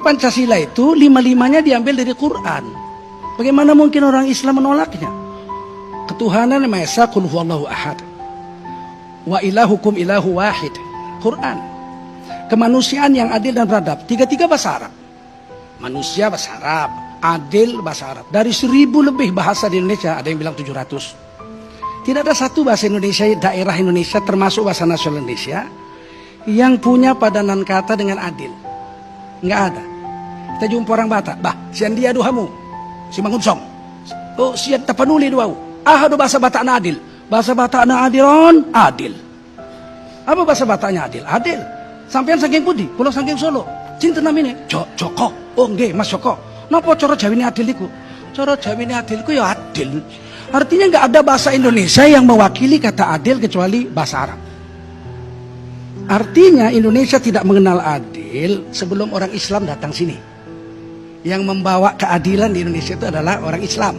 Pancasila itu lima-limanya diambil dari Quran. Bagaimana mungkin orang Islam menolaknya? Ketuhanan yang Maha Esa, Qul huwallahu ahad. Wa ilahukum ilahu wahid. Quran. Kemanusiaan yang adil dan beradab. Tiga-tiga bahasa Arab. Manusia bahasa Arab, adil bahasa Arab. Dari 1000 lebih bahasa di Indonesia, ada yang bilang 700. Tidak ada satu bahasa Indonesia, daerah Indonesia termasuk bahasa nasional Indonesia yang punya padanan kata dengan adil. Nggak ada. Kita jumpa orang Batak, bah, sian dia duhamu, si mangunsong. Oh, sian tapanuli duau. Ah, ada bahasa Batak na adil. Bahasa Batak na adilon, adil. Apa bahasa Bataknya adil? Adil. Sampean saking putih, pulau saking Solo. Cinta namanya Joko. Oh, nggih, Mas Joko. Napa cara Jawa ini adil iku? Cara Jawa ini adil iku ya adil. Artinya nggak ada bahasa Indonesia yang mewakili kata adil kecuali bahasa Arab. Artinya Indonesia tidak mengenal adil sebelum orang Islam datang sini. Yang membawa keadilan di Indonesia itu adalah orang Islam.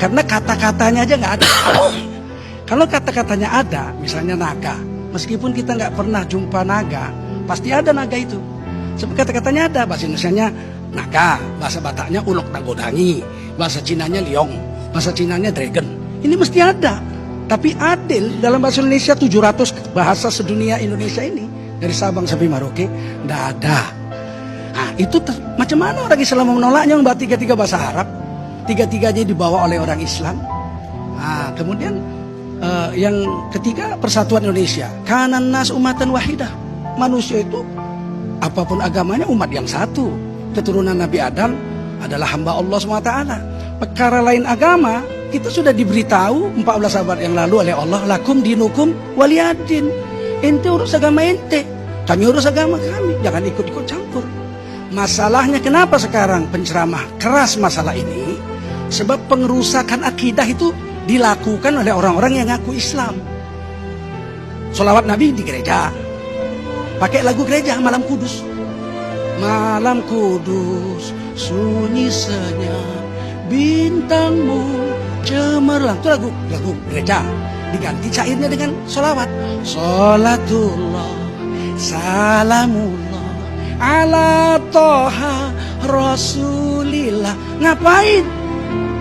Karena kata-katanya aja nggak ada. Kalau kata-katanya ada, misalnya naga. Meskipun kita nggak pernah jumpa naga, pasti ada naga itu. Sebab kata-katanya ada. Bahasa Indonesianya naga, bahasa Bataknya ulok nagodangi, bahasa Cinanya liong, bahasa Cinanya dragon. Ini mesti ada. Tapi adil dalam bahasa Indonesia 700 bahasa sedunia Indonesia ini dari Sabang sampai Merauke tidak ada. Nah, itu macam mana orang Islam mau menolaknya? Mbak tiga-tiga bahasa Arab, tiga-tiganya dibawa oleh orang Islam. Nah, kemudian yang ketiga persatuan Indonesia. Kanan nas umatan wahidah. Manusia itu apapun agamanya umat yang satu. Keturunan Nabi Adam adalah hamba Allah SWT. Perkara lain agama kita sudah diberitahu 14 abad yang lalu oleh Allah, lakum dinukum waliyadin. Ente urus agama ente, kami urus agama kami. Jangan ikut-ikut campur. Masalahnya kenapa sekarang penceramah keras masalah ini? Sebab pengerusakan akidah itu dilakukan oleh orang-orang yang ngaku Islam. Sholawat Nabi di gereja, pakai lagu gereja malam kudus. Malam kudus sunyi senyap, bintangmu cemerlang. Itu lagu gereja. Diganti cairnya dengan sholawat. Sholatullah salamullah ala toha rasulillah. Ngapain?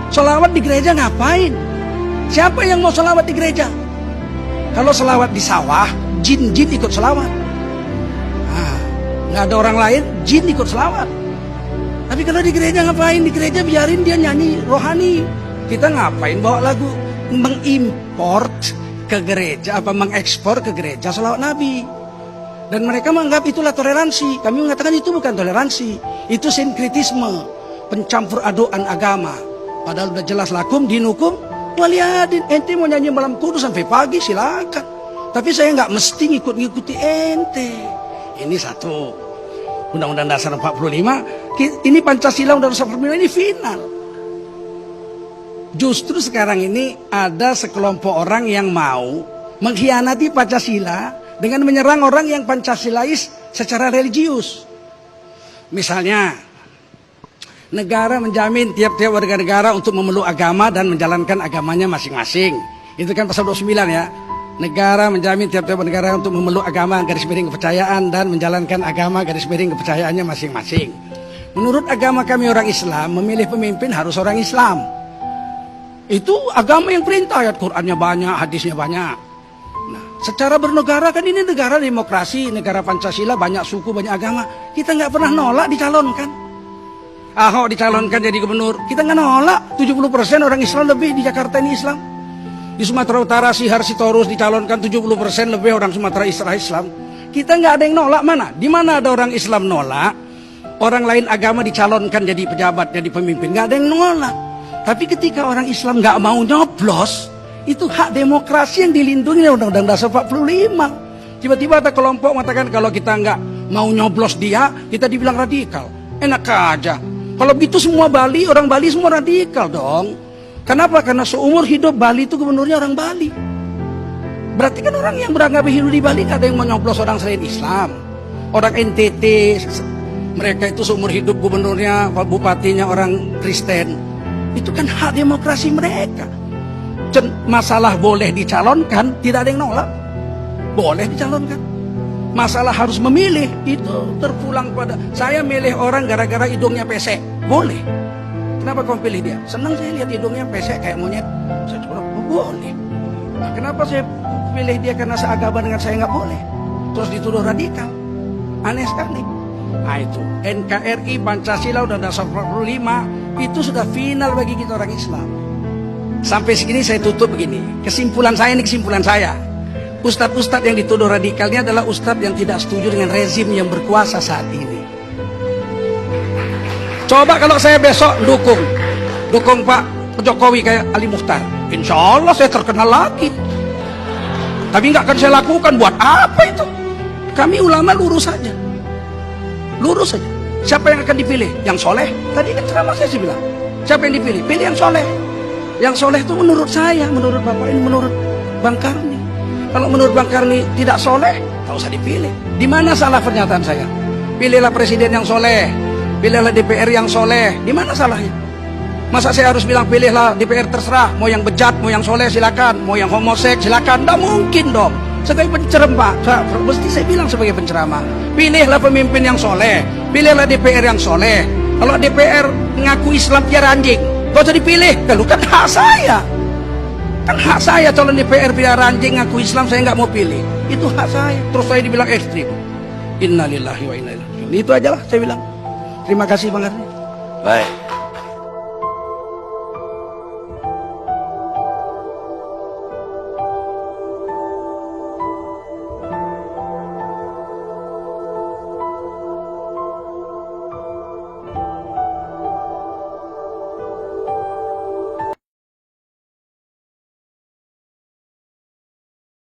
Sholawat di gereja ngapain? Siapa yang mau sholawat di gereja? Kalau sholawat di sawah, jin-jin ikut sholawat. Nah, nggak ada orang lain, jin ikut sholawat. Tapi kalau di gereja ngapain? Di gereja biarin dia nyanyi rohani. Kita ngapain bawa lagu? Mengimport ke gereja, mengekspor ke gereja sholawat Nabi. Dan mereka menganggap itulah toleransi. Kami mengatakan itu bukan toleransi. Itu sinkritisme, pencampur aduan agama. Padahal udah jelas lakum dinukum waliyadin. Ente mau nyanyi malam kudus sampai pagi silakan. Tapi saya nggak mesti ngikuti ente. Ini satu. Undang-Undang Dasar 45. Ini Pancasila Undang-Undang Dasar 45 ini final. Justru sekarang ini ada sekelompok orang yang mau mengkhianati Pancasila dengan menyerang orang yang Pancasilais secara religius. Misalnya, negara menjamin tiap-tiap warga negara untuk memeluk agama dan menjalankan agamanya masing-masing. Itu kan pasal 29 ya. Negara menjamin tiap-tiap negara untuk memeluk agama garis miring kepercayaan dan menjalankan agama garis miring kepercayaannya masing-masing. Menurut agama kami orang Islam, memilih pemimpin harus orang Islam. Itu agama yang perintah, ayat Qur'annya banyak, hadisnya banyak. Nah, secara bernegara kan ini negara demokrasi, negara Pancasila, banyak suku, banyak agama. Kita nggak pernah nolak dicalonkan. Ahok dicalonkan jadi gubernur, kita nggak nolak. 70% orang Islam lebih di Jakarta ini Islam. Di Sumatera Utara Sihar Sitorus dicalonkan 70% lebih orang Sumatera Islam. Kita nggak ada yang nolak. Mana? Di mana ada orang Islam nolak, orang lain agama dicalonkan jadi pejabat, jadi pemimpin, nggak ada yang nolak. Tapi ketika orang Islam nggak mau nyoblos, itu hak demokrasi yang dilindungi oleh Undang-Undang Dasar 45. Tiba-tiba ada kelompok mengatakan kalau kita nggak mau nyoblos dia, kita dibilang radikal. Enak aja. Kalau begitu semua Bali, orang Bali semua radikal dong. Kenapa? Karena seumur hidup Bali itu gubernurnya orang Bali. Berarti kan orang yang beranggap hidup di Bali nggak ada yang mau nyoblos orang selain Islam. Orang NTT, mereka itu seumur hidup gubernurnya, bupatinya orang Kristen. Itu kan hak demokrasi mereka. Masalah boleh dicalonkan, tidak ada yang nolak. Boleh dicalonkan. Masalah harus memilih itu terpulang pada saya milih orang gara-gara hidungnya pesek. Boleh. Kenapa kau pilih dia? Senang saya lihat hidungnya pesek kayak monyet. Saya cuma boleh. Nah, kenapa saya pilih dia karena seagama dengan saya nggak boleh? Terus dituduh radikal. Aneh sekali. Nah itu NKRI Pancasila Undang-Undang 45 itu sudah final bagi kita orang Islam. Sampai segini saya tutup begini. Kesimpulan saya ini kesimpulan saya. Ustadz-ustadz yang dituduh radikal ini adalah ustadz yang tidak setuju dengan rezim yang berkuasa saat ini. Coba kalau saya besok dukung Pak Jokowi kayak Ali Mukhtar, insya Allah saya terkenal lagi. Tapi nggak akan saya lakukan. Buat apa itu? Kami ulama lurus saja. Lurus saja. Siapa yang akan dipilih? Yang soleh. Tadi kan ceramah saya bilang. Siapa yang dipilih? Pilih yang soleh. Yang soleh itu menurut saya, menurut Bapak ini, menurut Bang Karni. Kalau menurut Bang Karni tidak soleh, tak usah dipilih. Di mana salah pernyataan saya? Pilihlah presiden yang soleh, pilihlah DPR yang soleh. Di mana salahnya? Masa saya harus bilang pilihlah DPR terserah, mau yang bejat, mau yang soleh silakan, mau yang homoseks silakan? Tidak mungkin dong. Sebagai penceramah, mesti saya bilang sebagai penceramah, pilihlah pemimpin yang soleh, pilihlah DPR yang soleh. Kalau DPR mengaku Islam piara anjing, gak usah dipilih. Kalau kan hak saya. Kan hak saya calon DPR piara anjing ngaku Islam, saya nggak mau pilih. Itu hak saya. Terus saya dibilang ekstrim. Innalillahi wa inna ilaihi raji'un. Itu aja lah saya bilang. Terima kasih Bang Arni. Baik.